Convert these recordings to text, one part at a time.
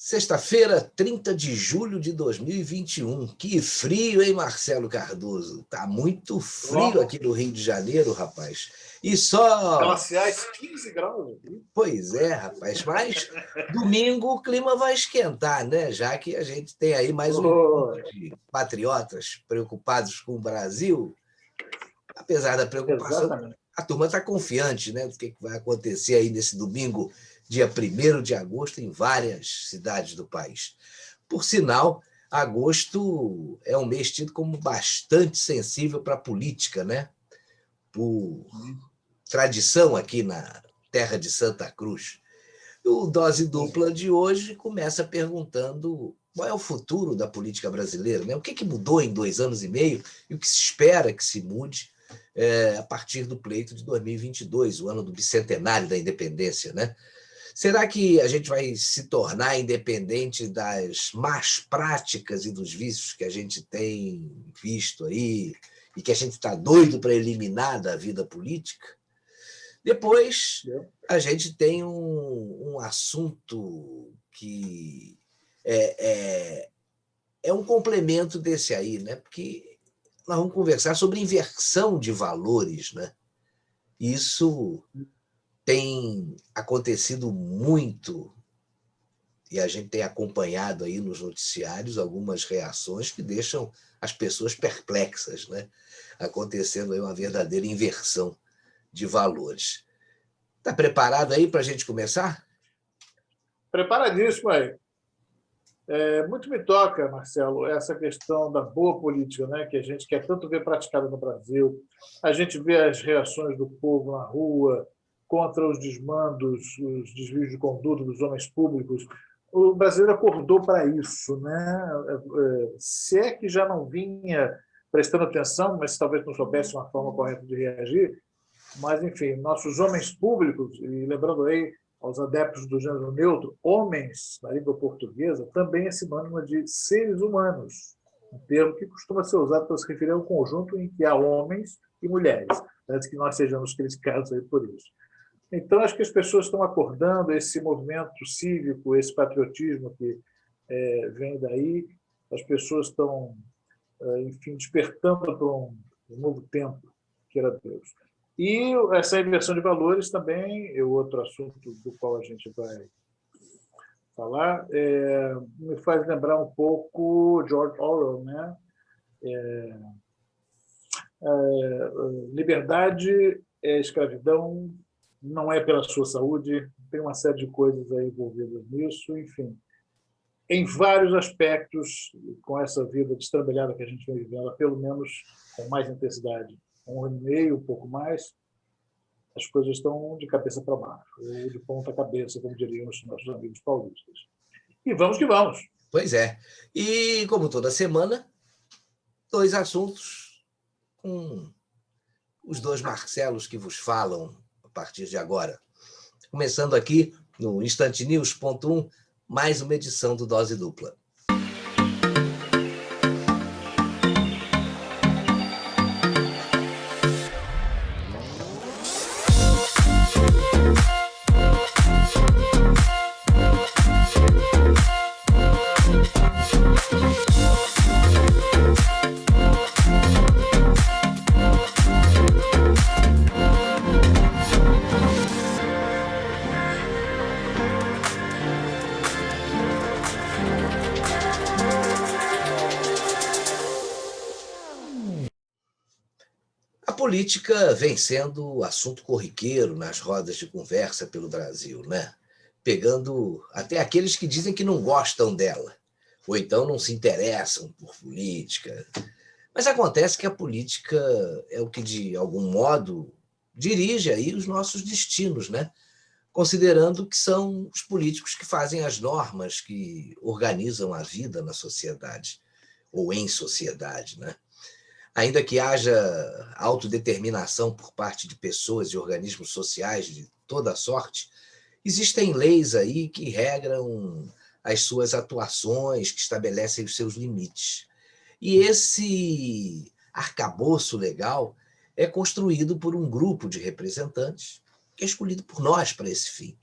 Sexta-feira, 30 de julho de 2021. Que frio, hein, Marcelo Cardoso? Tá muito frio aqui no Rio de Janeiro, rapaz. E só... Glaciais 15 graus. Pois é, rapaz. Mas domingo o clima vai esquentar, né? Já que a gente tem aí mais um grupo de patriotas preocupados com o Brasil. Apesar da preocupação, Exatamente. a turma está confiante, né, do que vai acontecer aí nesse domingo, dia 1º de agosto, em várias cidades do país. Por sinal, agosto é um mês tido como bastante sensível para a política, né? Por tradição aqui na terra de Santa Cruz. O Dose Dupla de hoje começa perguntando qual é o futuro da política brasileira, né? O que mudou em 2 anos e meio e o que se espera que se mude a partir do pleito de 2022, o ano do bicentenário da independência, né? Será que a gente vai se tornar independente das más práticas e dos vícios que a gente tem visto aí e que a gente está doido para eliminar da vida política? Depois, a gente tem um assunto que é um complemento desse aí, né? Porque nós vamos conversar sobre inversão de valores, né? Isso tem acontecido muito e a gente tem acompanhado aí nos noticiários algumas reações que deixam as pessoas perplexas, né? Acontecendo aí uma verdadeira inversão de valores. Está preparado aí para a gente começar? Preparadíssimo aí. Muito me toca, Marcelo, essa questão da boa política, né, que a gente quer tanto ver praticada no Brasil. A gente vê as reações do povo na rua contra os desmandos, os desvios de conduta dos homens públicos. O brasileiro acordou para isso, né? Se é que já não vinha prestando atenção, mas talvez não soubesse uma forma correta de reagir. Mas, enfim, nossos homens públicos, e lembrando aí aos adeptos do gênero neutro, homens, na língua portuguesa, também é sinônimo de seres humanos, um termo que costuma ser usado para se referir ao conjunto em que há homens e mulheres, antes que nós sejamos criticados aí por isso. Então, acho que as pessoas estão acordando esse movimento cívico, esse patriotismo que vem daí, as pessoas estão, enfim, despertando para um novo tempo, queira Deus. E essa inversão de valores também é outro assunto do qual a gente vai falar, me faz lembrar um pouco George Orwell, né? Liberdade é escravidão, não é pela sua saúde, tem uma série de coisas aí envolvidas nisso, enfim. Em vários aspectos, com essa vida destrambelhada que a gente vem vivendo, pelo menos com mais intensidade, 1 ano e meio, um pouco mais, as coisas estão de cabeça para baixo, ou de ponta cabeça, como diriam os nossos amigos paulistas. E vamos que vamos. Pois é. E, como toda semana, 2 assuntos com os 2 Marcelos que vos falam a partir de agora. Começando aqui no instantenews.1, mais uma edição do Dose Dupla. A política vem sendo assunto corriqueiro nas rodas de conversa pelo Brasil, né? Pegando até aqueles que dizem que não gostam dela, ou então não se interessam por política. Mas acontece que a política é o que, de algum modo, dirige aí os nossos destinos, né? Considerando que são os políticos que fazem as normas que organizam a vida na sociedade, ou em sociedade, né? Ainda que haja autodeterminação por parte de pessoas e organismos sociais de toda sorte, existem leis aí que regram as suas atuações, que estabelecem os seus limites. E esse arcabouço legal é construído por um grupo de representantes que é escolhido por nós para esse fim.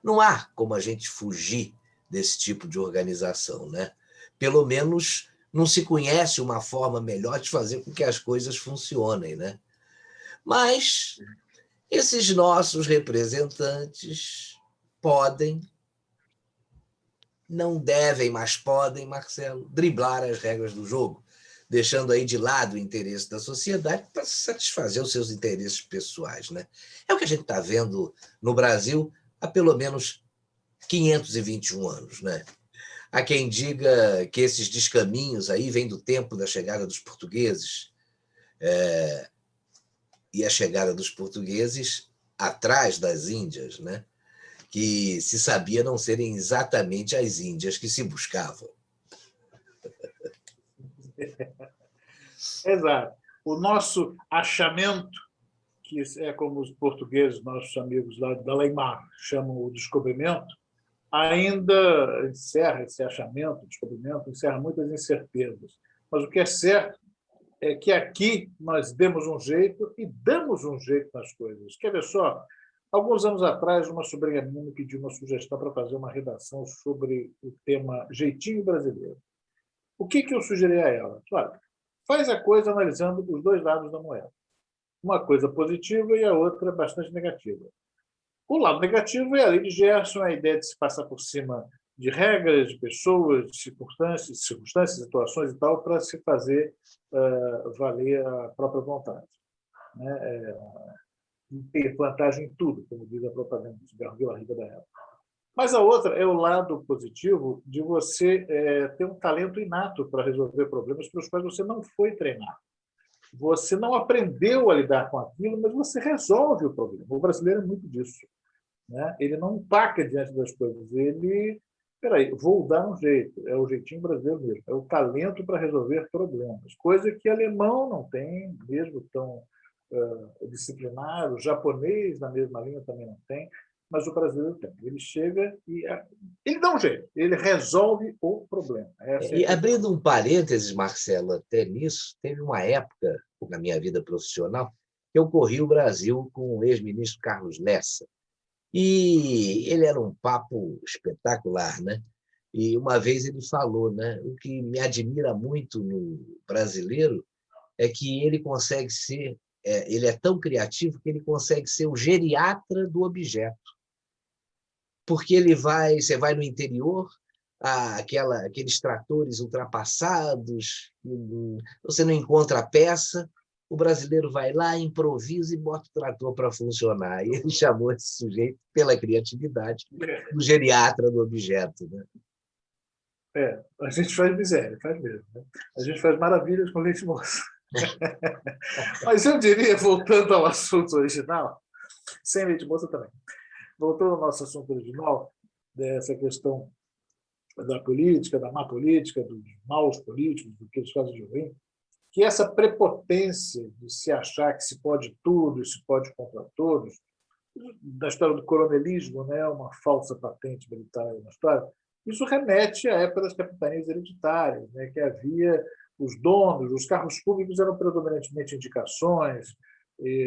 Não há como a gente fugir desse tipo de organização, né? Pelo menos não se conhece uma forma melhor de fazer com que as coisas funcionem, né? Mas esses nossos representantes podem, não devem, mas podem, Marcelo, driblar as regras do jogo, deixando aí de lado o interesse da sociedade para satisfazer os seus interesses pessoais, né? É o que a gente está vendo no Brasil há pelo menos 521 anos, né? Há quem diga que esses descaminhos aí vêm do tempo da chegada dos portugueses, e a chegada dos portugueses atrás das Índias, né? Que se sabia não serem exatamente as Índias que se buscavam. Exato. O nosso achamento, que é como os portugueses, nossos amigos lá da Leimar, chamam o descobrimento, ainda encerra esse achamento, descobrimento, encerra muitas incertezas. Mas o que é certo é que aqui nós demos um jeito e damos um jeito nas coisas. Quer ver só? Alguns anos atrás, uma sobrinha minha me pediu uma sugestão para fazer uma redação sobre o tema jeitinho brasileiro. O que eu sugeri a ela? Claro, faz a coisa analisando os dois lados da moeda. Uma coisa positiva e a outra bastante negativa. O lado negativo é a lei de Gerson, a ideia de se passar por cima de regras, de pessoas, de circunstâncias, situações e tal, para se fazer valer a própria vontade. Né? Ter vantagem em tudo, como diz a propaganda do cigarro Vila Rica da época. Mas a outra é o lado positivo de você ter um talento inato para resolver problemas para os quais você não foi treinado. Você não aprendeu a lidar com aquilo, mas você resolve o problema. O brasileiro é muito disso. Né? Ele não empaca diante das coisas. Ele, peraí, vou dar um jeito. É o jeitinho brasileiro mesmo. É o talento para resolver problemas. Coisa que alemão não tem, mesmo tão disciplinado. O japonês, na mesma linha, também não tem. Mas o brasileiro tem. Ele chega e ele dá um jeito. Ele resolve o problema. E abrindo um parênteses, Marcelo, até nisso, teve uma época na minha vida profissional que eu corri o Brasil com o ex-ministro Carlos Lessa. E ele era um papo espetacular, né? E uma vez ele falou, né? O que me admira muito no brasileiro é que ele consegue ser, ele é tão criativo que ele consegue ser o geriatra do objeto. Porque você vai no interior, aqueles tratores ultrapassados, você não encontra a peça, o brasileiro vai lá, improvisa e bota o trator para funcionar. E ele chamou esse sujeito, pela criatividade, do geriatra do objeto. Né? A gente faz miséria, faz mesmo. Né? A gente faz maravilhas com leite moça. Mas eu diria, voltando ao assunto original, sem leite moça também, voltando ao nosso assunto original, dessa questão da política, da má política, dos maus políticos, do que eles fazem de ruim, que essa prepotência de se achar que se pode tudo e se pode contra todos, da história do coronelismo, né, uma falsa patente militar na história, isso remete à época das capitanias hereditárias, né, que havia os donos, os cargos públicos eram predominantemente indicações,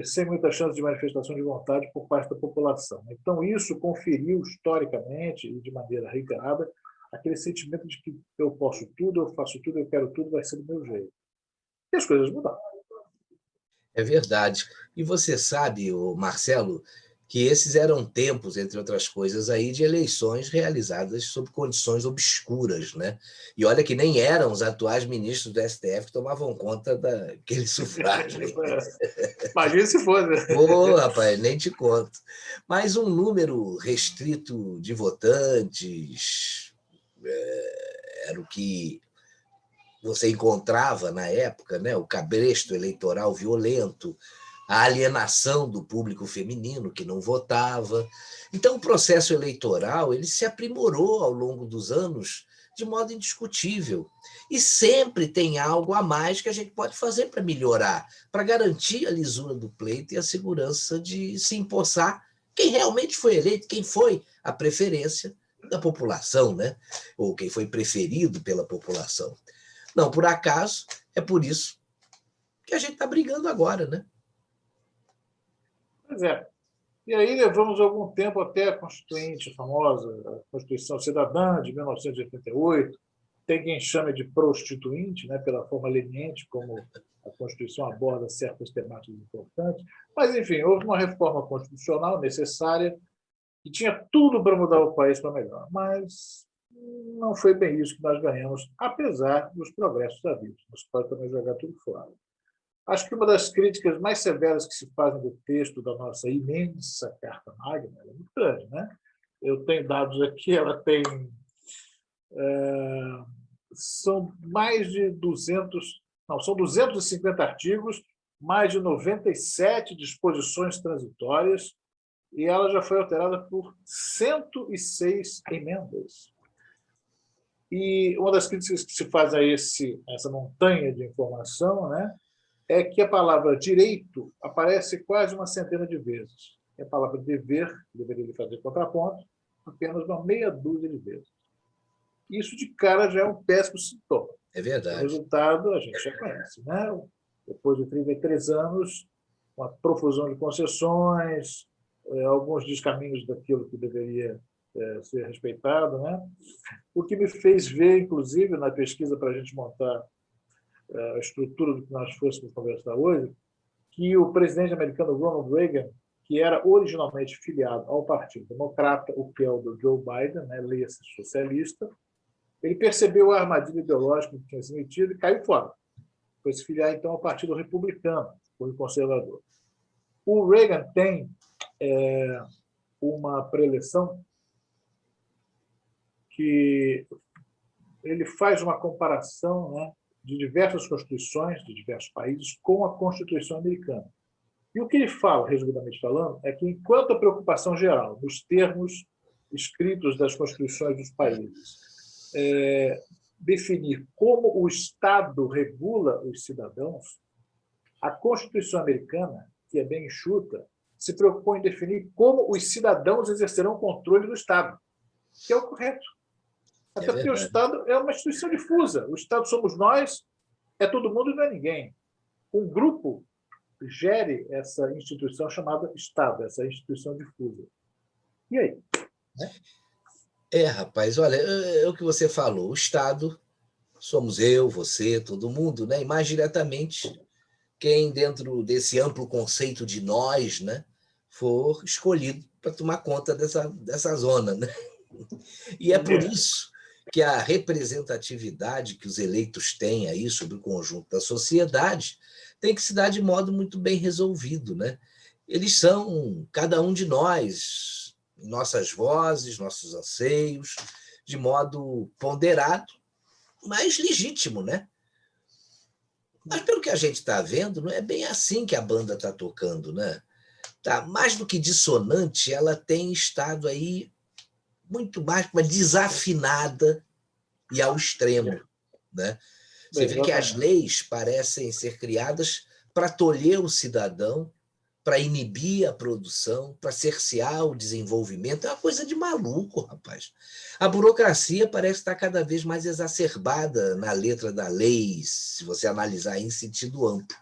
sem muita chance de manifestação de vontade por parte da população. Então, isso conferiu historicamente e de maneira reiterada aquele sentimento de que eu posso tudo, eu faço tudo, eu quero tudo, vai ser do meu jeito. E as coisas mudaram. É verdade. E você sabe, Marcelo, que esses eram tempos, entre outras coisas, aí, de eleições realizadas sob condições obscuras. Né? E olha que nem eram os atuais ministros do STF que tomavam conta daquele sufrágio. Imagina se fosse. Pô, rapaz, nem te conto. Mas um número restrito de votantes era o que você encontrava na época, né? O cabresto eleitoral violento, a alienação do público feminino que não votava. Então, o processo eleitoral ele se aprimorou ao longo dos anos de modo indiscutível. E sempre tem algo a mais que a gente pode fazer para melhorar, para garantir a lisura do pleito e a segurança de se empossar quem realmente foi eleito, quem foi a preferência da população, né? Ou quem foi preferido pela população. Não, por acaso, é por isso que a gente está brigando agora, né? Pois é. E aí levamos algum tempo até a Constituinte famosa, a Constituição Cidadã, de 1988. Tem quem chame de prostituinte, né, pela forma leniente como a Constituição aborda certas temáticas importantes. Mas, enfim, houve uma reforma constitucional necessária e tinha tudo para mudar o país para melhor. Mas não foi bem isso que nós ganhamos, apesar dos progressos da vida. Não se pode também jogar tudo fora. Acho que uma das críticas mais severas que se fazem do texto da nossa imensa Carta Magna é muito grande, né? Eu tenho dados aqui, ela tem... são mais de 200... Não, são 250 artigos, mais de 97 disposições transitórias, e ela já foi alterada por 106 emendas. E uma das críticas que se faz a essa montanha de informação, né, é que a palavra direito aparece quase uma centena de vezes. E a palavra dever, que deveria fazer contraponto, apenas uma meia dúzia de vezes. Isso, de cara, já é um péssimo sintoma. É O verdade. resultado a gente já conhece, né? Depois de 33 anos, uma profusão de concessões, alguns descaminhos daquilo que deveria ser respeitado, né? O que me fez ver, inclusive, na pesquisa para a gente montar a estrutura do que nós fôssemos conversar hoje, que o presidente americano Ronald Reagan, que era originalmente filiado ao Partido Democrata, o que é o do Joe Biden, né, leia-se socialista, ele percebeu a armadilha ideológica que tinha se metido e caiu fora. Foi se filiar, então, ao Partido Republicano, o conservador. O Reagan tem uma preleção que ele faz uma comparação, né, de diversas constituições de diversos países com a Constituição americana. E o que ele fala, resumidamente falando, é que, enquanto a preocupação geral, nos termos escritos das constituições dos países, definir como o Estado regula os cidadãos, a Constituição americana, que é bem enxuta, se preocupou em definir como os cidadãos exercerão o controle do Estado, que é o correto. Até porque o Estado é uma instituição difusa. O Estado somos nós, é todo mundo e não é ninguém. Um grupo gere essa instituição chamada Estado, essa instituição difusa. E aí? Rapaz, olha, é o que você falou, o Estado somos eu, você, todo mundo, né? E mais diretamente quem, dentro desse amplo conceito de nós, né, for escolhido para tomar conta dessa zona, né? E é por isso que a representatividade que os eleitos têm aí sobre o conjunto da sociedade tem que se dar de modo muito bem resolvido, né? Eles são cada um de nós, nossas vozes, nossos anseios, de modo ponderado, mas legítimo, né? Mas pelo que a gente está vendo, não é bem assim que a banda está tocando, né? Tá, mais do que dissonante, ela tem estado aí muito mais uma desafinada e ao extremo, né? Você vê que as leis parecem ser criadas para tolher o cidadão, para inibir a produção, para cercear o desenvolvimento. É uma coisa de maluco, rapaz. A burocracia parece estar cada vez mais exacerbada na letra da lei, se você analisar em sentido amplo.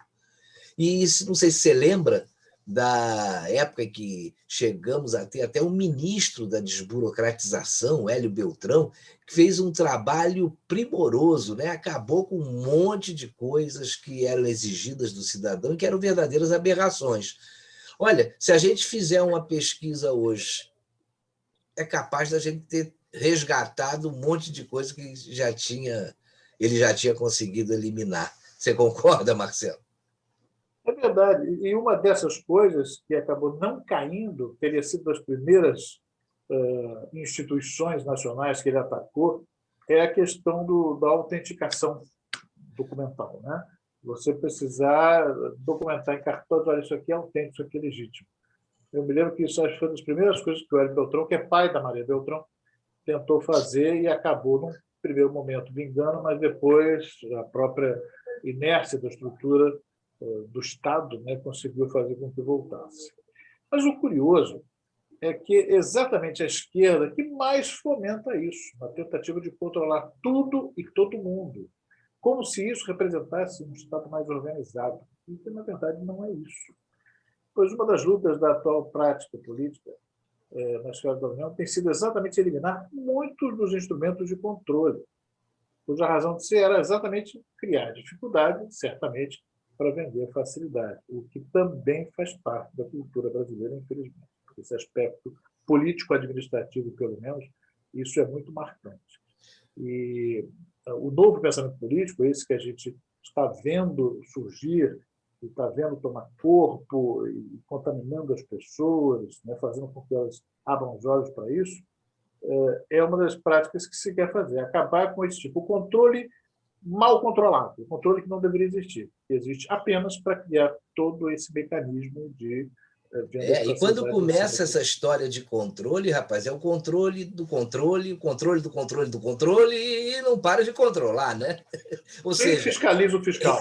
E não sei se você lembra da época em que chegamos a ter até um ministro da desburocratização, Hélio Beltrão, que fez um trabalho primoroso, né? Acabou com um monte de coisas que eram exigidas do cidadão e que eram verdadeiras aberrações. Olha, se a gente fizer uma pesquisa hoje, é capaz da gente ter resgatado um monte de coisa que ele já tinha conseguido eliminar. Você concorda, Marcelo? É verdade. E uma dessas coisas que acabou não caindo, teria sido das primeiras instituições nacionais que ele atacou, é a questão da autenticação documental, né? Você precisar documentar em cartório, olha, isso aqui é autêntico, isso aqui é legítimo. Eu me lembro que isso acho que foi uma das primeiras coisas que o Hélio Beltrão, que é pai da Maria Beltrão, tentou fazer e acabou, num primeiro momento, vingando, mas depois a própria inércia da estrutura do Estado, né, conseguiu fazer com que voltasse. Mas o curioso é que exatamente a esquerda que mais fomenta isso, a tentativa de controlar tudo e todo mundo, como se isso representasse um Estado mais organizado. E, na verdade, não é isso. Pois uma das lutas da atual prática política na esfera da União tem sido exatamente eliminar muitos dos instrumentos de controle, cuja razão de ser era exatamente criar dificuldade, certamente, para vender facilidade, o que também faz parte da cultura brasileira, infelizmente. Esse aspecto político-administrativo, pelo menos, isso é muito marcante. E o novo pensamento político, esse que a gente está vendo surgir, e está vendo tomar corpo e contaminando as pessoas, né, fazendo com que elas abram os olhos para isso, é uma das práticas que se quer fazer, acabar com esse tipo. O controle mal controlado, o controle que não deveria existir, que existe apenas para criar todo esse mecanismo de venda de E quando facilidade. começa essa história de controle, rapaz, é o controle do controle, o controle do controle do controle, e não para de controlar, né? Ou Quem seja, fiscaliza o fiscal?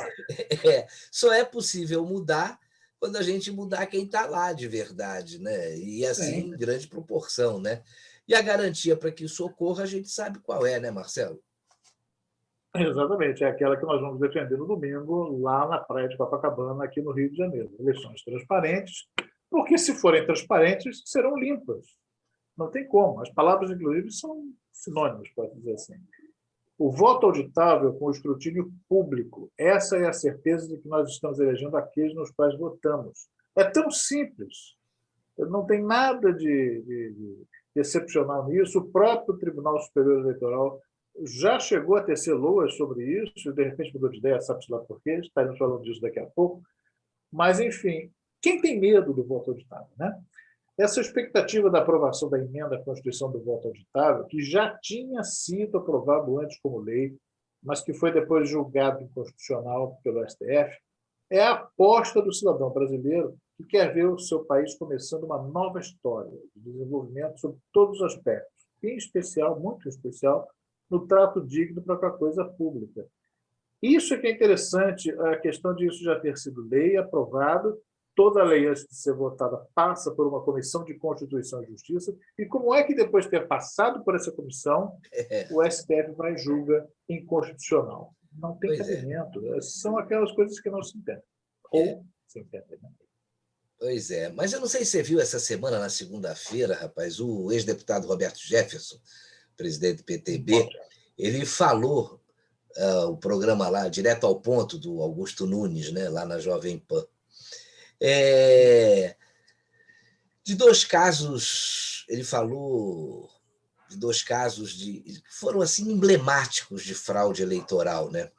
só é possível mudar quando a gente mudar quem está lá de verdade, né? E assim, Sim, em grande proporção, né? E a garantia para que isso ocorra, a gente sabe qual é, né, Marcelo? exatamente. É aquela que nós vamos defender no domingo, lá na praia de Copacabana, aqui no Rio de Janeiro. Eleições transparentes, porque se forem transparentes, serão limpas. Não tem como. As palavras, inclusive, são sinônimos, pode dizer assim. O voto auditável com o escrutínio público. Essa é a certeza de que nós estamos elegendo aqueles nos quais votamos. É tão simples. Não tem nada de excepcional nisso. O próprio Tribunal Superior Eleitoral já chegou a tecer loas sobre isso, e de repente mudou de ideia, sabe-se lá por quê, estaremos falando disso daqui a pouco. Mas, enfim, quem tem medo do voto auditável, né? Essa expectativa da aprovação da emenda à Constituição do voto auditável, que já tinha sido aprovado antes como lei, mas que foi depois julgado inconstitucional pelo STF, é a aposta do cidadão brasileiro que quer ver o seu país começando uma nova história de desenvolvimento sobre todos os aspectos, em especial, muito especial, no trato digno para com a coisa pública. Isso é que é interessante, a questão de isso já ter sido lei, aprovado, toda a lei antes de ser votada passa por uma comissão de Constituição e Justiça, e como é que depois de ter passado por essa comissão, o STF vai e julga inconstitucional? Não tem Pois é. cabimento. São aquelas coisas que não se entendem. É. Ou se entendem. Né? Pois é, mas eu não sei se você viu essa semana, na segunda-feira, rapaz, o ex-deputado Roberto Jefferson, presidente do PTB, ele falou o programa lá, direto ao ponto, do Augusto Nunes, né, lá na Jovem Pan. De dois casos, ele falou de dois casos que foram assim emblemáticos de fraude eleitoral, né?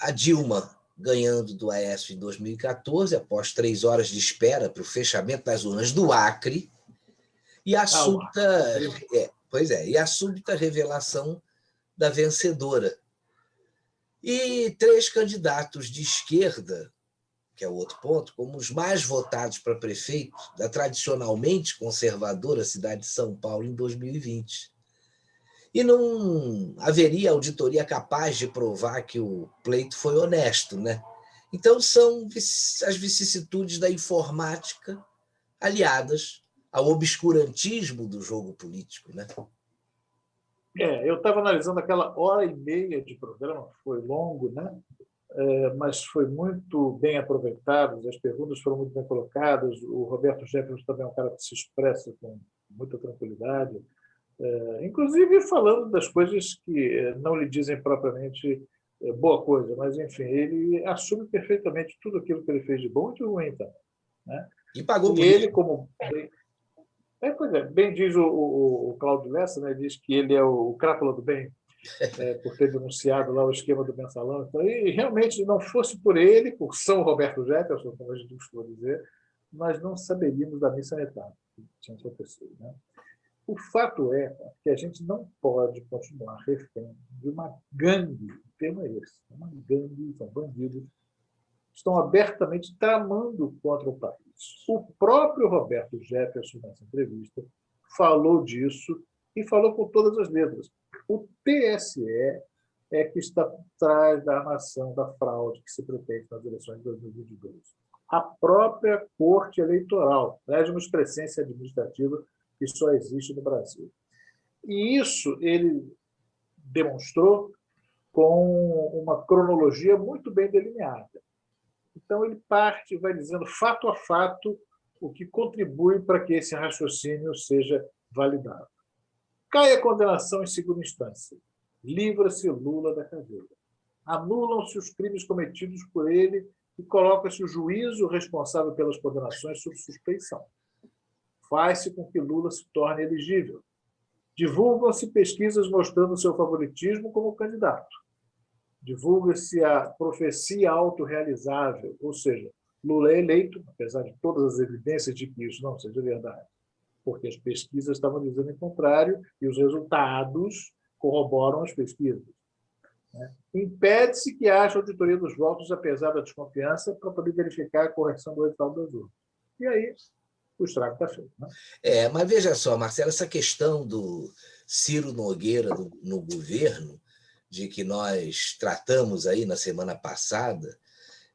A Dilma ganhando do Aécio em 2014, após 3 horas de espera para o fechamento das urnas do Acre, e a súbita, e a súbita revelação da vencedora. E 3 candidatos de esquerda, que é o outro ponto, como os mais votados para prefeito da tradicionalmente conservadora cidade de São Paulo em 2020. E não haveria auditoria capaz de provar que o pleito foi honesto, né? Então, são as vicissitudes da informática aliadas ao obscurantismo do jogo político, né? Eu estava analisando aquela 1h30 de programa, foi longo, né? Mas foi muito bem aproveitado, as perguntas foram muito bem colocadas, o Roberto Jefferson também é um cara que se expressa com muita tranquilidade, inclusive falando das coisas que não lhe dizem propriamente boa coisa, mas, enfim, ele assume perfeitamente tudo aquilo que ele fez de bom e de ruim. Tá, né? E pagou por ele, isso. como... bem diz o Cláudio Lessa, né, diz que ele é o crápula do bem, por ter denunciado lá o esquema do mensalão. Então, e realmente, não fosse por ele, por São Roberto Jefferson, como a gente costuma dizer, nós não saberíamos da missa retada que tinha acontecido. Né? O fato é que a gente não pode continuar refém de uma gangue, o termo é esse, uma gangue, são bandidos, estão abertamente tramando contra o país. O próprio Roberto Jefferson, nessa entrevista, falou disso e falou com todas as letras. O TSE é que está por trás da armação da fraude que se pretende nas eleições de 2022. A própria Corte Eleitoral, de uma excrescência administrativa que só existe no Brasil. E isso ele demonstrou com uma cronologia muito bem delineada. Então, ele parte, vai dizendo fato a fato o que contribui para que esse raciocínio seja validado. Cai a condenação em segunda instância. Livra-se Lula da cadeia. Anulam-se os crimes cometidos por ele e coloca-se o juízo responsável pelas condenações sob suspeição. Faz-se com que Lula se torne elegível. Divulgam-se pesquisas mostrando seu favoritismo como candidato. Divulga-se a profecia autorrealizável, ou seja, Lula é eleito, apesar de todas as evidências de que isso não seja verdade, porque as pesquisas estavam dizendo o contrário e os resultados corroboram as pesquisas. Impede-se que haja auditoria dos votos, apesar da desconfiança, para poder verificar a correção do resultado das urnas. E aí, o estrago está feito. Mas veja só, Marcelo, essa questão do Ciro Nogueira no governo, de que nós tratamos aí na semana passada,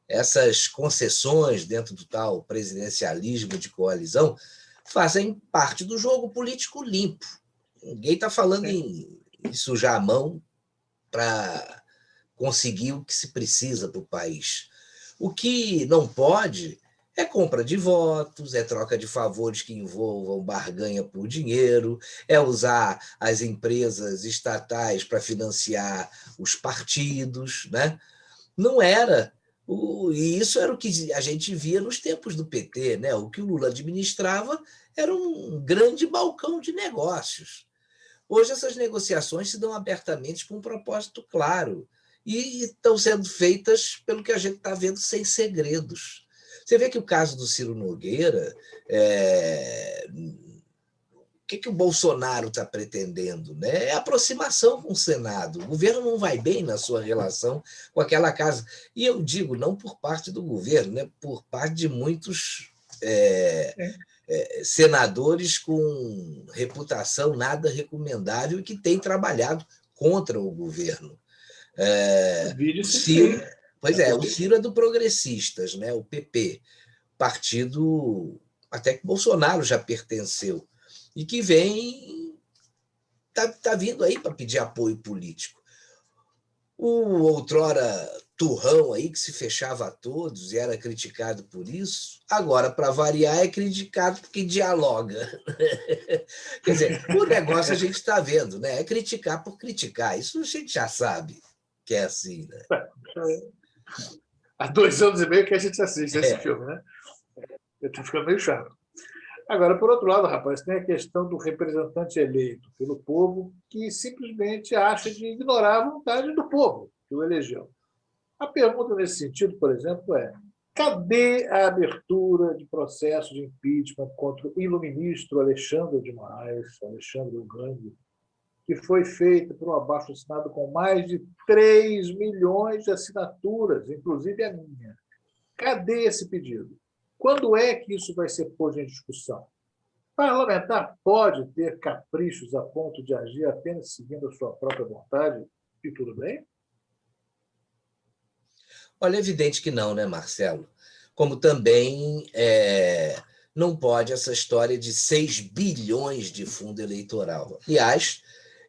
essas concessões dentro do tal presidencialismo de coalizão fazem parte do jogo político limpo. Ninguém está falando em sujar a mão para conseguir o que se precisa para o país. O que não pode é compra de votos, é troca de favores que envolvam barganha por dinheiro, é usar as empresas estatais para financiar os partidos, né? Não era. E isso era o que a gente via nos tempos do PT, né? O que o Lula administrava era um grande balcão de negócios. Hoje essas negociações se dão abertamente com um propósito claro e estão sendo feitas, pelo que a gente está vendo, sem segredos. Você vê que o caso do Ciro Nogueira, o que o Bolsonaro está pretendendo? Né? É aproximação com o Senado. O governo não vai bem na sua relação com aquela casa. E eu digo, não por parte do governo, né? Por parte de muitos senadores com reputação nada recomendável e que têm trabalhado contra o governo. O Ciro, o Ciro é do Progressistas, né? O PP, partido até que Bolsonaro já pertenceu, e que está vindo aí para pedir apoio político. O outrora turrão aí que se fechava a todos e era criticado por isso, agora, para variar, é criticado porque dialoga. Quer dizer, o negócio a gente está vendo, né? É criticar por criticar. Isso a gente já sabe que é assim, né? Há 2 anos e meio que a gente assiste esse filme, né? Eu estou ficando meio chato. Agora, por outro lado, rapaz, tem a questão do representante eleito pelo povo que simplesmente acha de ignorar a vontade do povo que o elegeu. A pergunta nesse sentido, por exemplo, é: cadê a abertura de processo de impeachment contra o iluministro Alexandre de Moraes, Alexandre o Grande, que foi feita por um abaixo-assinado com mais de 3 milhões de assinaturas, inclusive a minha? Cadê esse pedido? Quando é que isso vai ser posto em discussão? Parlamentar pode ter caprichos a ponto de agir apenas seguindo a sua própria vontade e tudo bem? Olha, é evidente que não, né, Marcelo? Como também não pode essa história de 6 bilhões de fundo eleitoral. Aliás,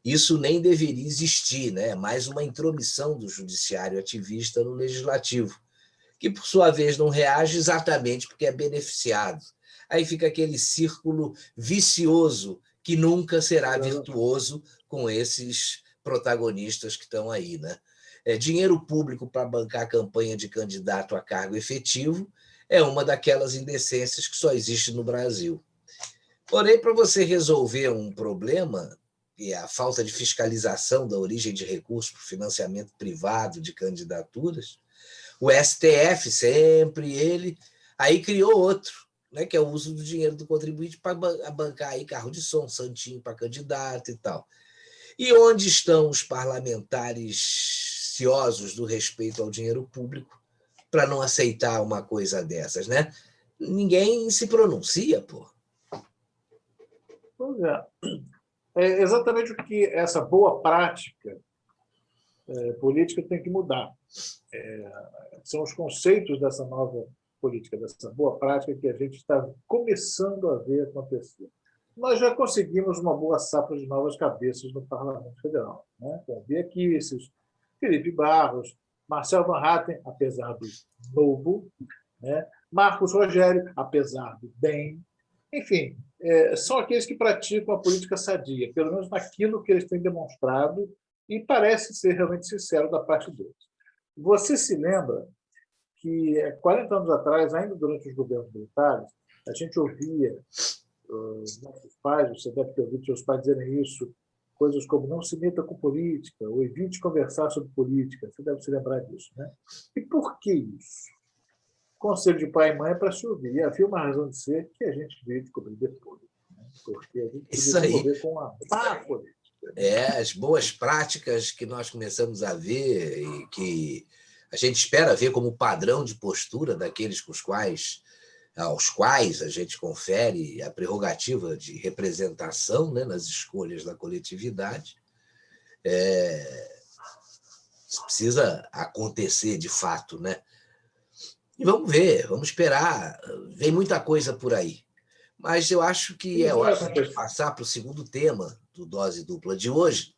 isso nem deveria existir, né? Mais uma intromissão do judiciário ativista no legislativo, que, por sua vez, não reage exatamente porque é beneficiado. Aí fica aquele círculo vicioso que nunca será virtuoso com esses protagonistas que estão aí, né? Dinheiro público para bancar a campanha de candidato a cargo efetivo é uma daquelas indecências que só existe no Brasil. Porém, para você resolver um problema, e a falta de fiscalização da origem de recursos para o financiamento privado de candidaturas, o STF, sempre ele, aí criou outro, né, que é o uso do dinheiro do contribuinte para bancar aí carro de som, santinho para candidato e tal. E onde estão os parlamentares ciosos do respeito ao dinheiro público para não aceitar uma coisa dessas, né? Ninguém se pronuncia, pô. Pois é. É exatamente o que essa boa prática política tem que mudar. São os conceitos dessa nova política, dessa boa prática que a gente está começando a ver acontecer. Nós já conseguimos uma boa safra de novas cabeças no Parlamento Federal, né? Com Bia Kicis, Felipe Barros, Marcelo Van Hatten, apesar do novo, né? Marcos Rogério, apesar do bem. Enfim, são aqueles que praticam a política sadia, pelo menos naquilo que eles têm demonstrado, e parece ser realmente sincero da parte deles. Você se lembra que, 40 anos atrás, ainda durante os governos militares, a gente ouvia os nossos pais, você deve ter ouvido seus pais dizerem isso, coisas como não se meta com política, ou evite conversar sobre política. Você deve se lembrar disso, né? E por que isso? Conselho de pai e mãe é para se ouvir. E havia uma razão de ser que a gente veio descobrir depois. Né? Porque a gente podia Isso se aí. envolver com a má política. As boas práticas que nós começamos a ver e que a gente espera ver como padrão de postura daqueles aos quais a gente confere a prerrogativa de representação, né, nas escolhas da coletividade. Isso precisa acontecer de fato, né? E vamos ver, vamos esperar. Vem muita coisa por aí. Mas eu acho que é hora de passar para o segundo tema do Dose Dupla de hoje,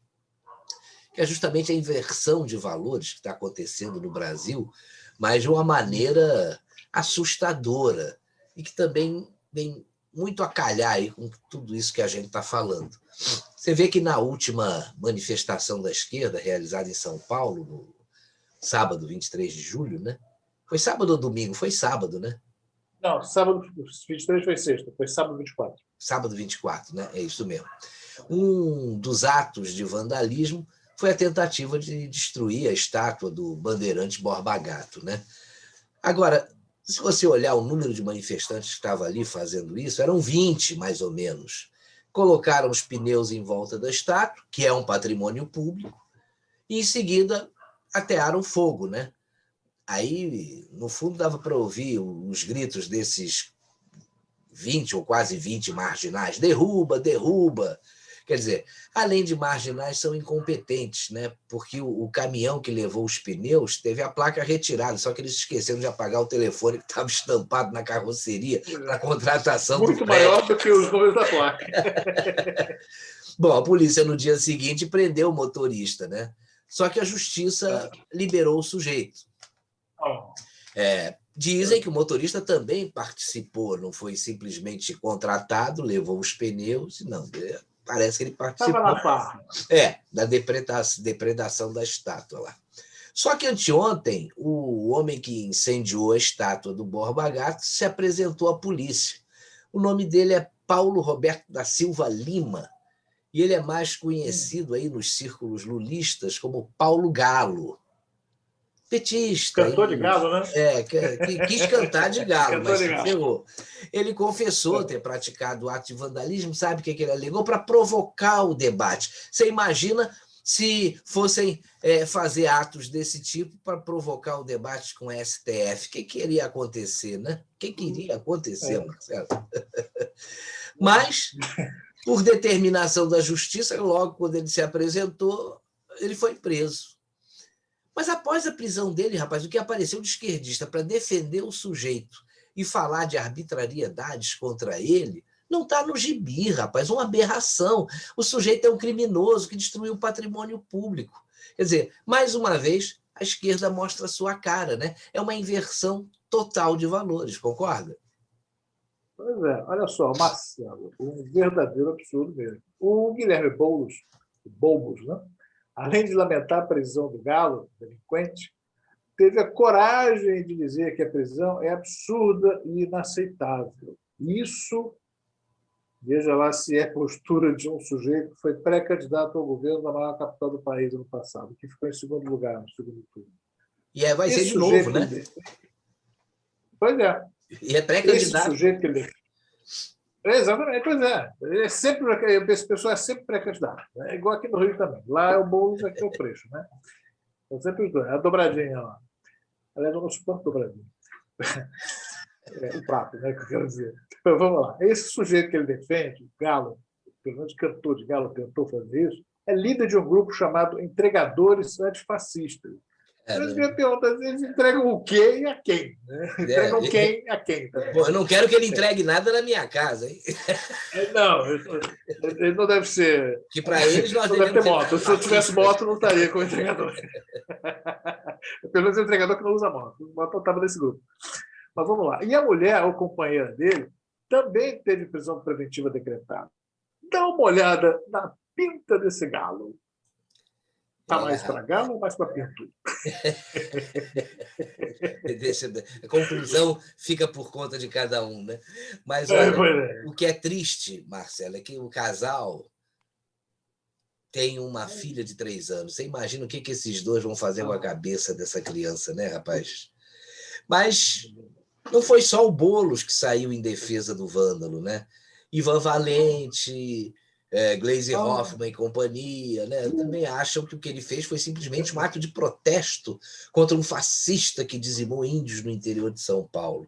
que é justamente a inversão de valores que está acontecendo no Brasil, mas de uma maneira assustadora e que também vem muito a calhar aí com tudo isso que a gente está falando. Você vê que na última manifestação da esquerda, realizada em São Paulo, no sábado 23 de julho, né? Foi sábado ou domingo? Foi sábado, né? Não, sábado 23 foi sexta, foi sábado 24. Sábado 24, né? É isso mesmo. Um dos atos de vandalismo foi a tentativa de destruir a estátua do bandeirante Borba Gato, né? Agora, se você olhar o número de manifestantes que estavam ali fazendo isso, eram 20, mais ou menos. Colocaram os pneus em volta da estátua, que é um patrimônio público, e em seguida atearam fogo, né? Aí, no fundo, dava para ouvir os gritos desses 20 ou quase 20 marginais. Derruba, derruba. Quer dizer, além de marginais, são incompetentes, né? Porque o caminhão que levou os pneus teve a placa retirada, só que eles esqueceram de apagar o telefone que estava estampado na carroceria para a contratação muito maior do que os números da placa. Bom, a polícia, no dia seguinte, prendeu o motorista, né? Só que a justiça liberou o sujeito. Dizem que o motorista também participou, não foi simplesmente contratado, levou os pneus, não, parece que ele participou. Estava na farra. Da depredação da estátua lá. Só que anteontem, o homem que incendiou a estátua do Borba Gato se apresentou à polícia. O nome dele é Paulo Roberto da Silva Lima, e ele é mais conhecido aí nos círculos lulistas como Paulo Galo. Petista. Cantor de galo, né? Quis cantar de galo, mas se ferrou. Ele confessou ter praticado ato de vandalismo, sabe o que ele alegou? Para provocar o debate. Você imagina se fossem fazer atos desse tipo para provocar o debate com o STF? O que iria acontecer, né? O que iria acontecer, Marcelo? Mas, por determinação da justiça, logo quando ele se apresentou, ele foi preso. Mas após a prisão dele, rapaz, o que apareceu de esquerdista para defender o sujeito e falar de arbitrariedades contra ele, não está no gibi, rapaz, uma aberração. O sujeito é um criminoso que destruiu o patrimônio público. Quer dizer, mais uma vez, a esquerda mostra a sua cara, né? É uma inversão total de valores, concorda? Pois é, olha só, Marcelo, um verdadeiro absurdo mesmo. O Guilherme Boulos, né? Além de lamentar a prisão do Galo, delinquente, teve a coragem de dizer que a prisão é absurda e inaceitável. Isso, veja lá se é postura de um sujeito que foi pré-candidato ao governo da maior capital do país ano passado, que ficou em segundo lugar no segundo turno. E vai ser de novo, né? Pois é. E é pré-candidato. Esse sujeito que ele... Exatamente, pois é. Esse pessoal é sempre pré-candidato. É igual aqui no Rio também. Lá é o Boulos, aqui é o Freixo, né? São sempre os dois. É a dobradinha lá. Aliás, eu não suporto dobradinha. O prato, né? Que eu quero dizer. Então, vamos lá. Esse sujeito que ele defende, o Galo, pelo menos cantor de Galo tentou fazer isso, é líder de um grupo chamado Entregadores Antifascistas. Eles me perguntam, eles entregam o quê e a quem? Né? Entregam quem e a quem também. Pô, eu não quero que ele entregue nada na minha casa, hein? Não, ele não deve ser... Que para eles nós não deve ter moto. Se eu tivesse moto, não estaria como entregador. Pelo menos é o entregador que não usa moto. O moto estava nesse grupo. Mas vamos lá. E a mulher, ou companheira dele, também teve prisão preventiva decretada. Dá uma olhada na pinta desse galo. Está mais para galo ou mais para pinto? A conclusão fica por conta de cada um, né? Mas, olha, o que é triste, Marcelo, é que o casal tem uma filha de 3 anos. Você imagina o que esses dois vão fazer com a cabeça dessa criança, né, rapaz? Mas não foi só o Boulos que saiu em defesa do vândalo, né? Ivan Valente, Gleisi Hoffmann e companhia, né? Também acham que o que ele fez foi simplesmente um ato de protesto contra um fascista que dizimou índios no interior de São Paulo.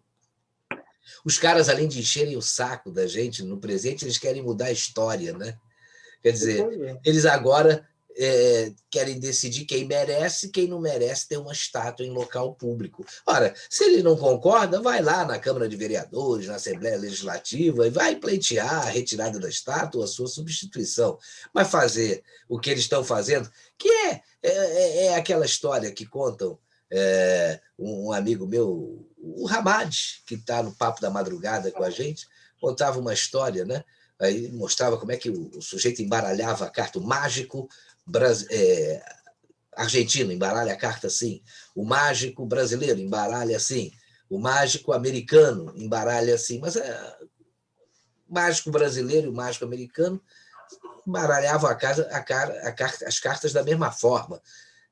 Os caras, além de encherem o saco da gente no presente, eles querem mudar a história, né? Quer dizer, eles agora querem decidir quem merece e quem não merece ter uma estátua em local público. Ora, se ele não concorda, vai lá na Câmara de Vereadores, na Assembleia Legislativa, e vai pleitear a retirada da estátua, a sua substituição. Mas fazer o que eles estão fazendo, que é aquela história que contam um amigo meu, o Hamad, que está no Papo da Madrugada com a gente, contava uma história, né? Aí mostrava como é que o sujeito embaralhava a carta, o mágico argentino embaralha a carta assim, o mágico brasileiro embaralha assim, o mágico americano embaralha assim, mas o mágico brasileiro e o mágico americano embaralhavam as cartas da mesma forma.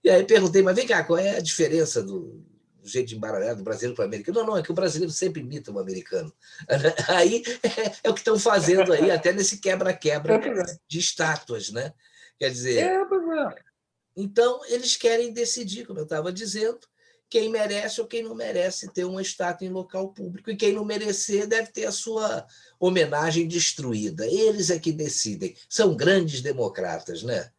E aí perguntei, mas vem cá, qual é a diferença do jeito de embaralhar do brasileiro para o americano? Não, é que o brasileiro sempre imita o americano. Aí é o que estão fazendo aí, até nesse quebra-quebra de estátuas, né? Quer dizer, então eles querem decidir, como eu estava dizendo, quem merece ou quem não merece ter uma estátua em local público, e quem não merecer deve ter a sua homenagem destruída. Eles é que decidem. São grandes democratas, né?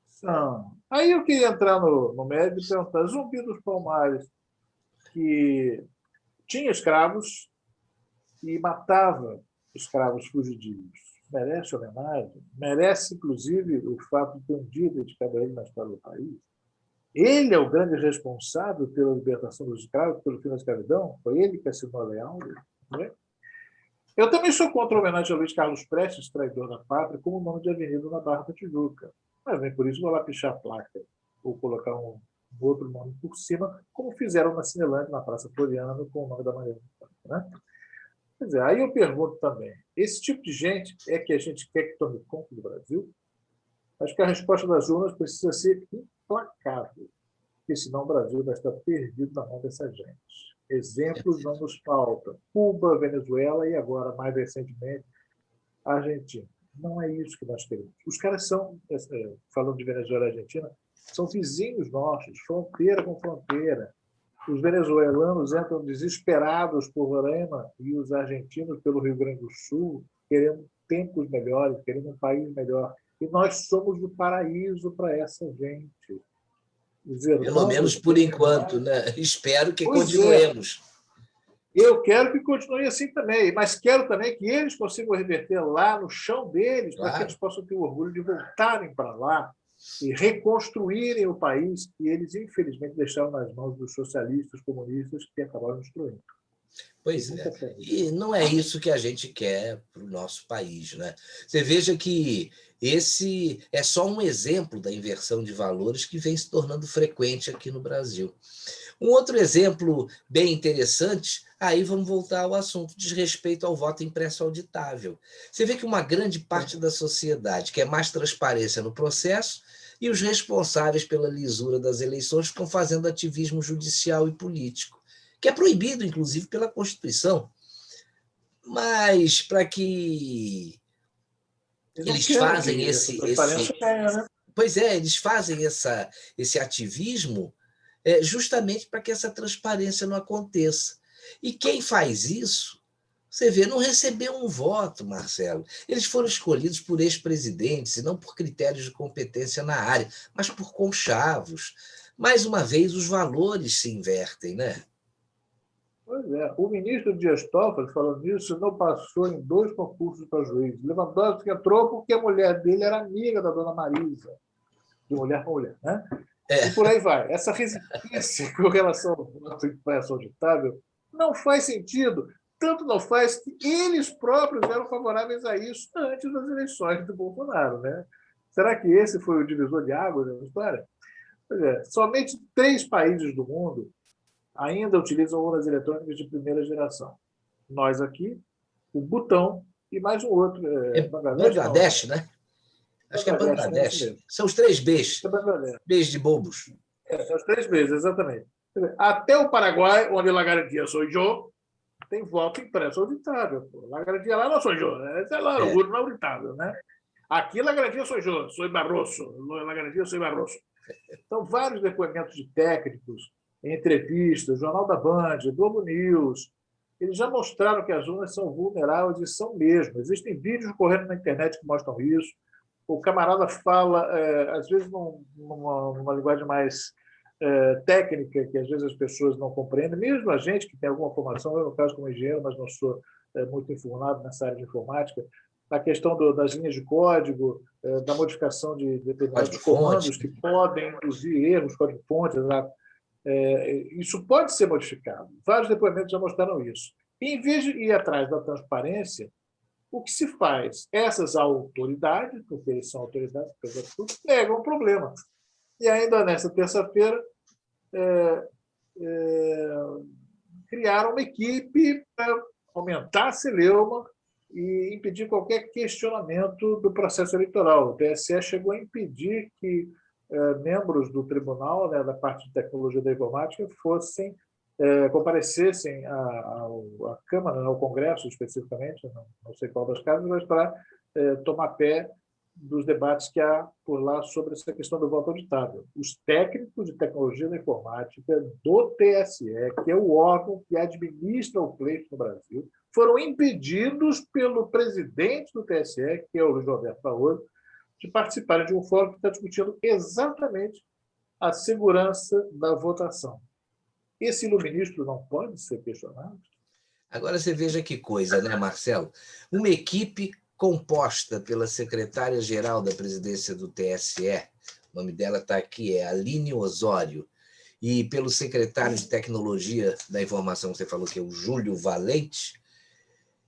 São. Aí eu queria entrar no mérito e perguntar, Zumbi dos Palmares, que tinha escravos e matava escravos fugitivos, merece homenagem? Merece, inclusive, o fato de ter um dia dedicado a ele na história do país? Ele é o grande responsável pela libertação dos escravos, pelo fim da escravidão? Foi ele que assinou a Lei Áurea? Eu também sou contra a homenagem a Luiz Carlos Prestes, traidor da pátria, como nome de avenida na Barra da Tijuca. Mas nem por isso vou lá pichar a placa ou colocar um outro nome por cima, como fizeram na Cinelândia, na Praça Floriana, com o nome da Mariana. Né? Quer dizer, aí eu pergunto também, esse tipo de gente é que a gente quer que tome conta do Brasil? Acho que a resposta das urnas precisa ser implacável, porque senão o Brasil vai estar perdido na mão dessa gente. Exemplos não nos faltam. Cuba, Venezuela e agora, mais recentemente, a Argentina. Não é isso que nós queremos. Os caras são, falando de Venezuela e Argentina, são vizinhos nossos, fronteira com fronteira. Os venezuelanos entram desesperados por Roraima e os argentinos pelo Rio Grande do Sul, querendo tempos melhores, querendo um país melhor. E nós somos o paraíso para essa gente. Pelo menos por enquanto, né? Espero que continuemos. Eu quero que continue assim também, mas quero também que eles consigam reverter lá no chão deles, para que eles possam ter o orgulho de voltarem para lá e reconstruírem o país que eles, infelizmente, deixaram nas mãos dos socialistas, comunistas, que acabaram destruindo. Pois é, e não é isso que a gente quer para o nosso país, né? Você veja que esse é só um exemplo da inversão de valores que vem se tornando frequente aqui no Brasil. Um outro exemplo bem interessante, aí vamos voltar ao assunto, diz respeito ao voto impresso auditável. Você vê que uma grande parte da sociedade quer mais transparência no processo e os responsáveis pela lisura das eleições estão fazendo ativismo judicial e político, que é proibido, inclusive, pela Constituição. Mas para que eles fazem Pois é, eles fazem esse ativismo justamente para que essa transparência não aconteça. E quem faz isso, você vê, não recebeu um voto, Marcelo. Eles foram escolhidos por ex-presidentes, e não por critérios de competência na área, mas por conchavos. Mais uma vez, os valores se invertem, né? Pois é. O ministro Dias Toffoli, falando nisso, não passou em 2 concursos para juiz. Lewandowski entrou porque a mulher dele era amiga da dona Marisa, de mulher para mulher, né? E por aí vai. Essa resistência com relação ao voto impresso auditável não faz sentido. Tanto não faz que eles próprios eram favoráveis a isso antes das eleições do Bolsonaro, né? Será que esse foi o divisor de águas da história? Pois é, somente 3 países do mundo ainda utilizam urnas eletrônicas de primeira geração. Nós aqui, o Butão e mais um outro. Bangladesh, não, Bangladesh, né? Acho que é Bangladesh, é isso Bangladesh. mesmo. São os 3 Bs. É Bangladesh. Bs de bobos. São os 3 Bs, exatamente. Até o Paraguai, onde a garantia sou eu, tem voto impresso auditável. A garantia lá não sou eu, é lá, urna auditável, né? Aqui a garantia sou eu, sou Barroso. A garantia sou Barroso. Então, vários depoimentos de técnicos, entrevistas, Jornal da Band, Globo News, eles já mostraram que as urnas são vulneráveis e são mesmo. Existem vídeos correndo na internet que mostram isso. O camarada fala, às vezes, numa linguagem mais técnica, que às vezes as pessoas não compreendem, mesmo a gente que tem alguma formação, eu, no caso, como engenheiro, mas não sou muito informado nessa área de informática, a questão das linhas de código, da modificação de determinados comandos que podem induzir erros, código-fonte, isso pode ser modificado. Vários depoimentos já mostraram isso. E, em vez de ir atrás da transparência, o que se faz? Essas autoridades, porque eles são autoridades, negam o problema. E ainda nessa terça-feira, criaram uma equipe para aumentar a celeuma e impedir qualquer questionamento do processo eleitoral. O TSE chegou a impedir que membros do tribunal, né, da parte de tecnologia da informática, comparecessem à Câmara, ao Congresso especificamente, não sei qual das casas, mas para tomar pé dos debates que há por lá sobre essa questão do voto auditável. Os técnicos de tecnologia da informática do TSE, que é o órgão que administra o pleito no Brasil, foram impedidos pelo presidente do TSE, que é o Luiz Roberto Barroso, de participarem de um fórum que está discutindo exatamente a segurança da votação. Esse iluministro não pode ser questionado? Agora você veja que coisa, né, Marcelo? Uma equipe composta pela secretária-geral da presidência do TSE, o nome dela está aqui, é Aline Osório, e pelo secretário de Tecnologia da Informação, que você falou que é o Júlio Valente,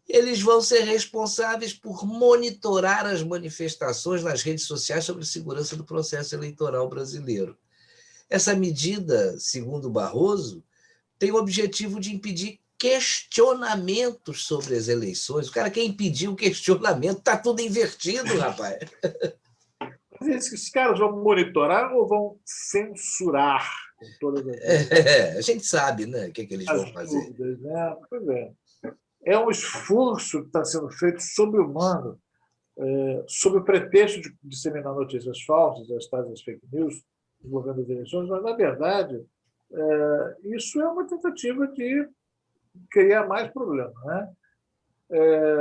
eles vão ser responsáveis por monitorar as manifestações nas redes sociais sobre segurança do processo eleitoral brasileiro. Essa medida, segundo Barroso, tem o objetivo de impedir questionamentos sobre as eleições. O cara quer impedir o questionamento, está tudo invertido, rapaz. Mas esses caras vão monitorar ou vão censurar? Com todas a gente sabe, né, o que eles vão fazer. Dúvidas, né? Pois é. É um esforço que está sendo feito sobre-humano, sob o pretexto de disseminar notícias falsas, as tais fake news, envolvendo as eleições, mas, na verdade, isso é uma tentativa de criar mais problemas, né?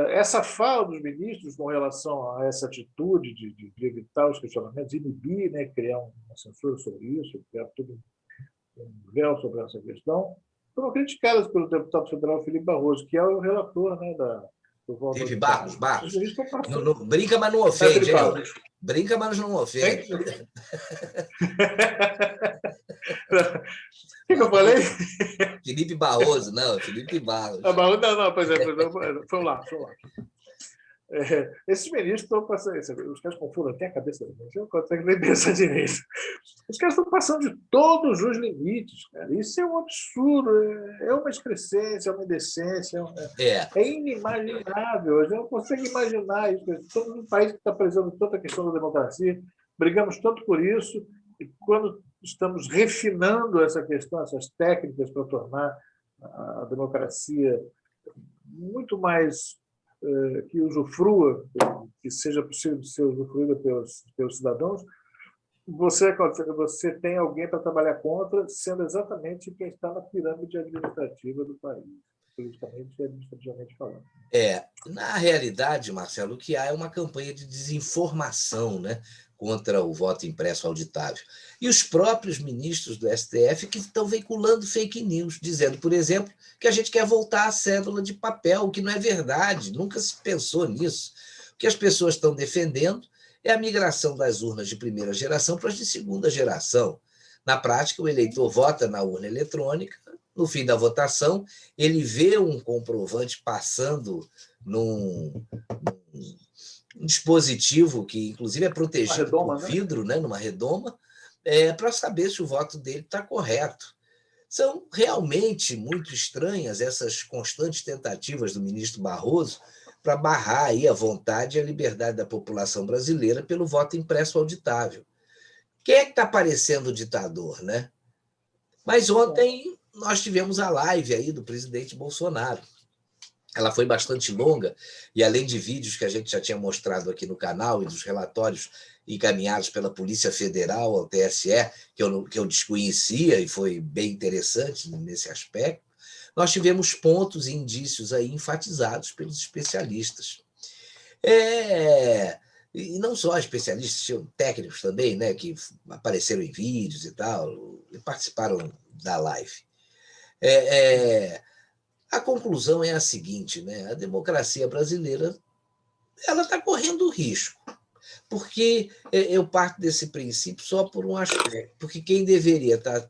Essa fala dos ministros com relação a essa atitude de evitar os questionamentos, inibir, né, criar uma censura sobre isso, criar tudo um véu sobre essa questão, foram criticadas pelo deputado federal Felipe Barroso, que é o relator, né, do voto. Felipe Barros. Não, brinca, mas não ofende. Brinca, mas não ofende. O que eu falei? Felipe Barroso, não, Felipe Barros. Não, pois é, foi lá. Esses ministros estão passando, os caras confundem até a cabeça, não conseguem nem pensar direito. Os caras estão passando de todos os limites, cara. Isso é um absurdo, é uma excrescência, é uma indecência, é inimaginável. A gente não consegue imaginar isso. Estamos num país que está apresentando tanta questão da democracia, brigamos tanto por isso, e quando estamos refinando essa questão, essas técnicas para tornar a democracia muito mais que usufrua, que seja possível ser usufruída pelos cidadãos, você tem alguém para trabalhar contra, sendo exatamente quem está na pirâmide administrativa do país, politicamente e administrativamente falando. Na realidade, Marcelo, o que há é uma campanha de desinformação, né, contra o voto impresso auditável. E os próprios ministros do STF que estão veiculando fake news, dizendo, por exemplo, que a gente quer voltar à cédula de papel, o que não é verdade, nunca se pensou nisso. O que as pessoas estão defendendo é a migração das urnas de primeira geração para as de segunda geração. Na prática, o eleitor vota na urna eletrônica, no fim da votação, ele vê um comprovante passando num um dispositivo que, inclusive, é protegido redoma, por né? vidro, né, numa redoma, para saber se o voto dele está correto. São realmente muito estranhas essas constantes tentativas do ministro Barroso para barrar aí a vontade e a liberdade da população brasileira pelo voto impresso auditável. Quem é que está parecendo o ditador, né? Mas ontem nós tivemos a live aí do presidente Bolsonaro. Ela foi bastante longa, e além de vídeos que a gente já tinha mostrado aqui no canal e dos relatórios encaminhados pela Polícia Federal ao TSE, que eu desconhecia e foi bem interessante nesse aspecto, nós tivemos pontos e indícios aí enfatizados pelos especialistas. E não só especialistas, tinham técnicos também, né, que apareceram em vídeos e tal, e participaram da live. A conclusão é a seguinte, né? A democracia brasileira ela está correndo risco, porque eu parto desse princípio só por um aspecto, porque quem deveria estar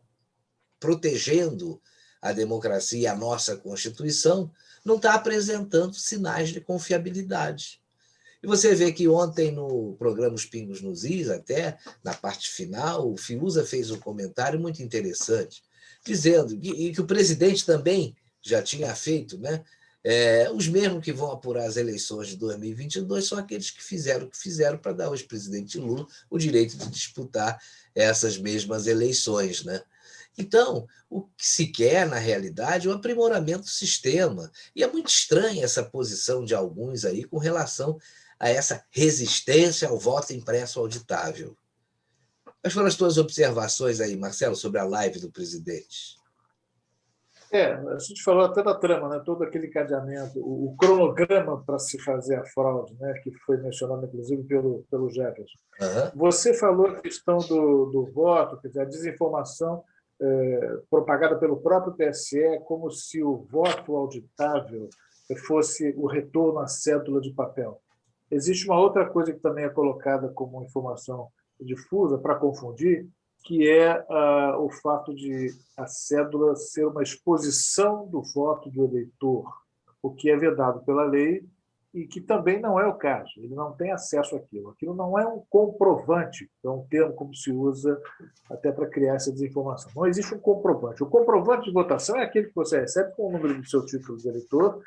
protegendo a democracia e a nossa Constituição não está apresentando sinais de confiabilidade. E você vê que ontem, no programa Os Pingos nos Is, até na parte final, o Fiuza fez um comentário muito interessante, dizendo que o presidente também já tinha feito, né? Os mesmos que vão apurar as eleições de 2022 são aqueles que fizeram o que fizeram para dar ao ex-presidente Lula o direito de disputar essas mesmas eleições, né? Então, o que se quer, na realidade, é o aprimoramento do sistema. E é muito estranha essa posição de alguns aí com relação a essa resistência ao voto impresso auditável. Quais foram as tuas observações aí, Marcelo, sobre a live do presidente? A gente falou até da trama, né? Todo aquele cadeamento, o cronograma para se fazer a fraude, né? Que foi mencionado, inclusive, pelo Jefferson. Uhum. Você falou a questão do voto, quer dizer, a desinformação propagada pelo próprio TSE, como se o voto auditável fosse o retorno à cédula de papel. Existe uma outra coisa que também é colocada como informação difusa para confundir, que é o fato de a cédula ser uma exposição do voto do eleitor, o que é vedado pela lei e que também não é o caso. Ele não tem acesso àquilo. Aquilo não é um comprovante, é um termo como se usa até para criar essa desinformação. Não existe um comprovante. O comprovante de votação é aquele que você recebe com o número do seu título de eleitor,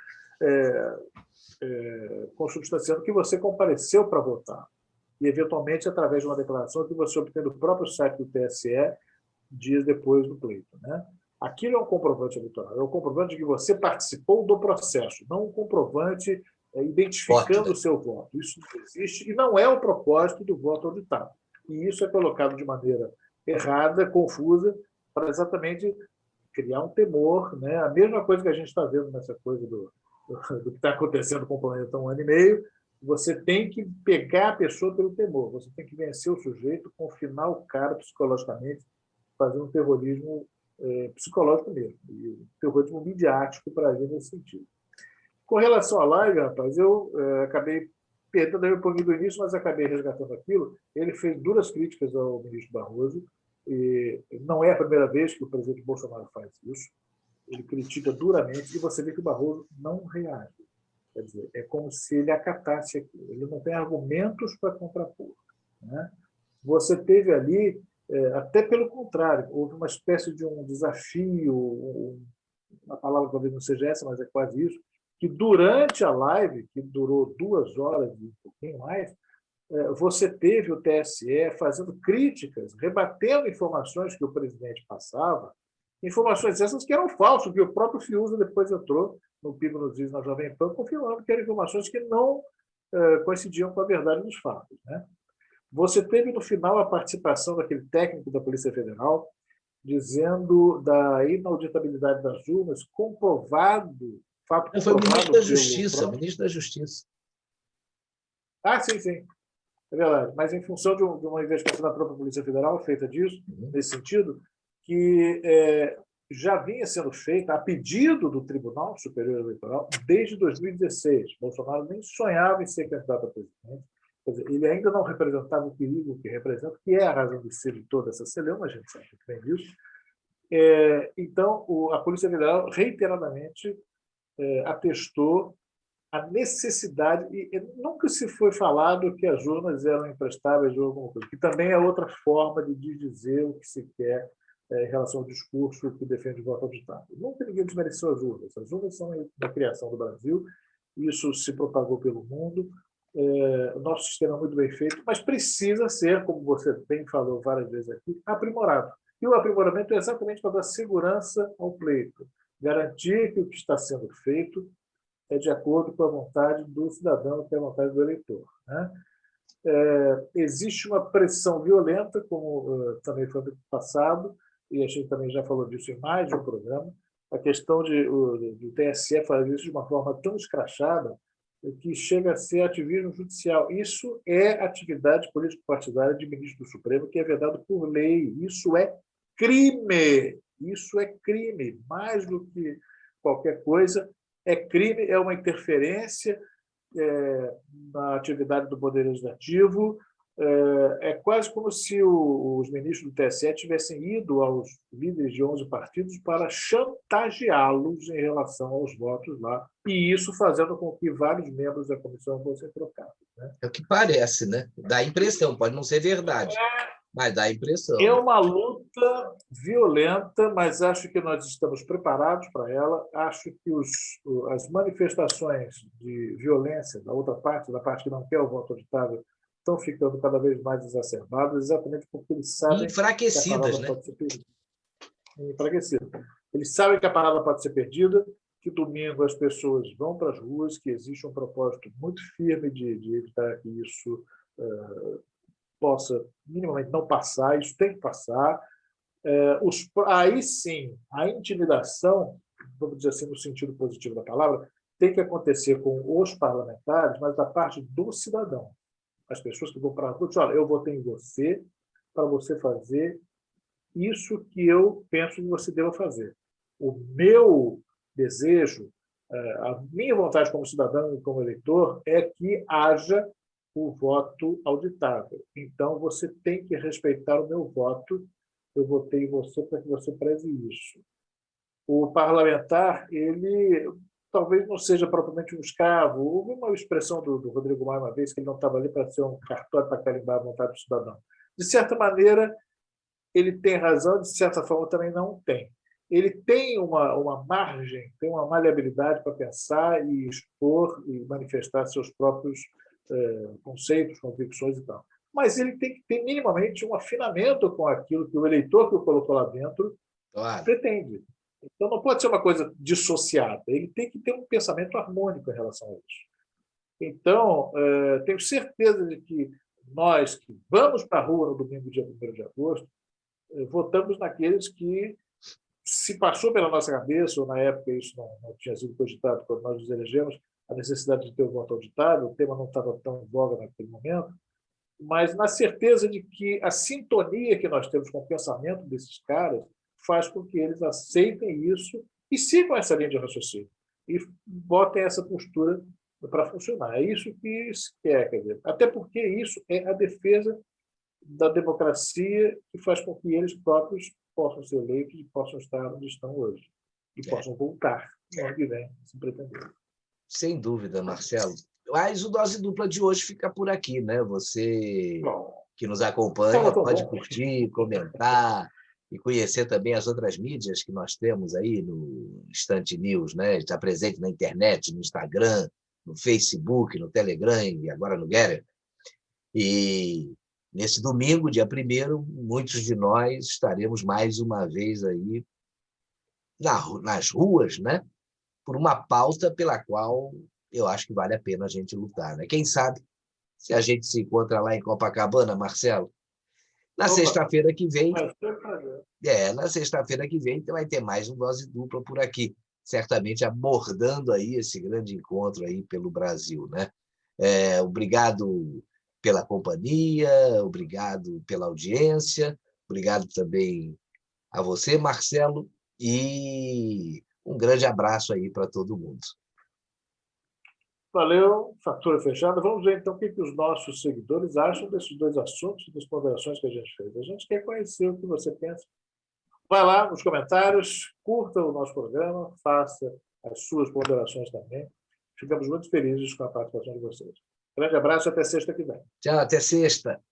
consubstanciando que você compareceu para votar. E, eventualmente, através de uma declaração que você obtém do próprio site do TSE dias depois do pleito, né? Aquilo é um comprovante eleitoral, é o comprovante de que você participou do processo, não um comprovante identificando o seu voto. Isso não existe e não é o propósito do voto auditável. E isso é colocado de maneira errada, confusa, para exatamente criar um temor, né? A mesma coisa que a gente está vendo nessa coisa do que está acontecendo com o planeta há 1 ano e meio. Você tem que pegar a pessoa pelo temor, você tem que vencer o sujeito, confinar o cara psicologicamente, fazer um terrorismo psicológico mesmo, e um terrorismo midiático para agir nesse sentido. Com relação à live, rapaz, eu acabei perdendo um pouquinho do início, mas acabei resgatando aquilo. Ele fez duras críticas ao ministro Barroso, e não é a primeira vez que o presidente Bolsonaro faz isso. Ele critica duramente, e você vê que o Barroso não reage. Quer dizer, é como se ele acatasse aquilo. Ele não tem argumentos para contrapor, né? Você teve ali, até pelo contrário, houve uma espécie de um desafio, uma palavra talvez não seja essa, mas é quase isso, que durante a live, que durou 2 horas e um pouquinho mais, você teve o TSE fazendo críticas, rebatendo informações que o presidente passava, informações essas que eram falsas, que o próprio Fiuza depois entrou no Pingo nos Is, na Jovem Pan, confirmando que eram informações que não coincidiam com a verdade dos fatos, né? Você teve, no final, a participação daquele técnico da Polícia Federal dizendo da inauditabilidade das urnas, comprovado, fato comprovado. Foi o ministro da Justiça, próprio... ministro da Justiça. Ah, sim, sim. É verdade. Mas em função de uma investigação da própria Polícia Federal feita disso, nesse sentido, que já vinha sendo feita a pedido do Tribunal Superior Eleitoral desde 2016. Bolsonaro nem sonhava em ser candidato a presidente. Quer dizer, ele ainda não representava o perigo que representa, que é a razão de ser de toda essa celeuma, a gente sabe muito bem disso. Então, a Polícia Federal reiteradamente atestou a necessidade, e nunca se foi falado que as urnas eram imprestáveis ou alguma coisa, que também é outra forma de dizer o que se quer em relação ao discurso que defende o voto auditável. Nunca ninguém desmereceu as urnas. As urnas são da criação do Brasil, isso se propagou pelo mundo, o nosso sistema é muito bem feito, mas precisa ser, como você bem falou várias vezes aqui, aprimorado. E o aprimoramento é exatamente para dar segurança ao pleito, garantir que o que está sendo feito é de acordo com a vontade do cidadão, que é a vontade do eleitor. Né? Existe uma pressão violenta, como também foi no passado, e a gente também já falou disso em mais de um programa, a questão do TSE fazer isso de uma forma tão escrachada que chega a ser ativismo judicial. Isso é atividade político-partidária de ministro do Supremo, que é vedado por lei. Isso é crime. Isso é crime. Mais do que qualquer coisa, é crime, é uma interferência na atividade do Poder Legislativo. É quase como se os ministros do TSE tivessem ido aos líderes de 11 partidos para chantageá-los em relação aos votos lá, e isso fazendo com que vários membros da comissão fossem trocados. Né? É o que parece, né? Dá a impressão, pode não ser verdade, mas dá a impressão. É uma luta violenta, mas acho que nós estamos preparados para ela. Acho que as manifestações de violência da outra parte, da parte que não quer o voto auditável, estão ficando cada vez mais exacerbadas, exatamente porque eles sabem enfraquecidas, que a palavra né? pode ser perdida. Enfraquecida. Eles sabem que a parada pode ser perdida, que domingo as pessoas vão para as ruas, que existe um propósito muito firme de evitar que isso possa minimamente não passar, isso tem que passar. Aí sim, a intimidação, vamos dizer assim, no sentido positivo da palavra, tem que acontecer com os parlamentares, mas da parte do cidadão. As pessoas que vão para a rua dizem, olha, eu votei em você para você fazer isso que eu penso que você deva fazer. O meu desejo, a minha vontade como cidadão e como eleitor é que haja o voto auditável. Então, você tem que respeitar o meu voto. Eu votei em você para que você preze isso. O parlamentar, ele talvez não seja propriamente um escravo. Houve uma expressão do Rodrigo Maia uma vez que ele não estava ali para ser um cartório para carimbar a vontade do cidadão. De certa maneira, ele tem razão, de certa forma também não tem. Ele tem uma margem, tem uma maleabilidade para pensar e expor e manifestar seus próprios conceitos, convicções e tal. Mas ele tem que ter minimamente um afinamento com aquilo que o eleitor que o colocou lá dentro pretende. Então, não pode ser uma coisa dissociada. Ele tem que ter um pensamento harmônico em relação a isso. Então, tenho certeza de que nós que vamos para a rua no domingo, dia 1º de agosto, votamos naqueles que, se passou pela nossa cabeça, ou na época isso não tinha sido cogitado quando nós nos elegemos, a necessidade de ter o voto auditável, o tema não estava tão em voga naquele momento, mas na certeza de que a sintonia que nós temos com o pensamento desses caras faz com que eles aceitem isso e sigam essa linha de raciocínio e botem essa postura para funcionar. É isso que se quer, quer dizer, até porque isso é a defesa da democracia que faz com que eles próprios possam ser eleitos e possam estar onde estão hoje e possam voltar no ano que vem, se pretender. Sem dúvida, Marcelo. Mas o Dose Dupla de hoje fica por aqui, né? Você que nos acompanha pode curtir, comentar e conhecer também as outras mídias que nós temos aí no Instante News, né? Está presente na internet, no Instagram, no Facebook, no Telegram e agora no Getter. E nesse domingo, dia 1º, muitos de nós estaremos mais uma vez aí nas ruas, né? Por uma pauta pela qual eu acho que vale a pena a gente lutar. Né? Quem sabe se a gente se encontra lá em Copacabana, Marcelo, na sexta-feira que vem. Na sexta-feira que vem vai ter mais um Dose Dupla por aqui, certamente abordando aí esse grande encontro aí pelo Brasil. Né? Obrigado pela companhia, obrigado pela audiência, obrigado também a você, Marcelo, e um grande abraço aí para todo mundo. Valeu, fatura fechada. Vamos ver, então, o que os nossos seguidores acham desses dois assuntos, das ponderações que a gente fez. A gente quer conhecer o que você pensa. Vai lá nos comentários, curta o nosso programa, faça as suas ponderações também. Ficamos muito felizes com a participação de vocês. Grande abraço e até sexta que vem. Tchau, até sexta.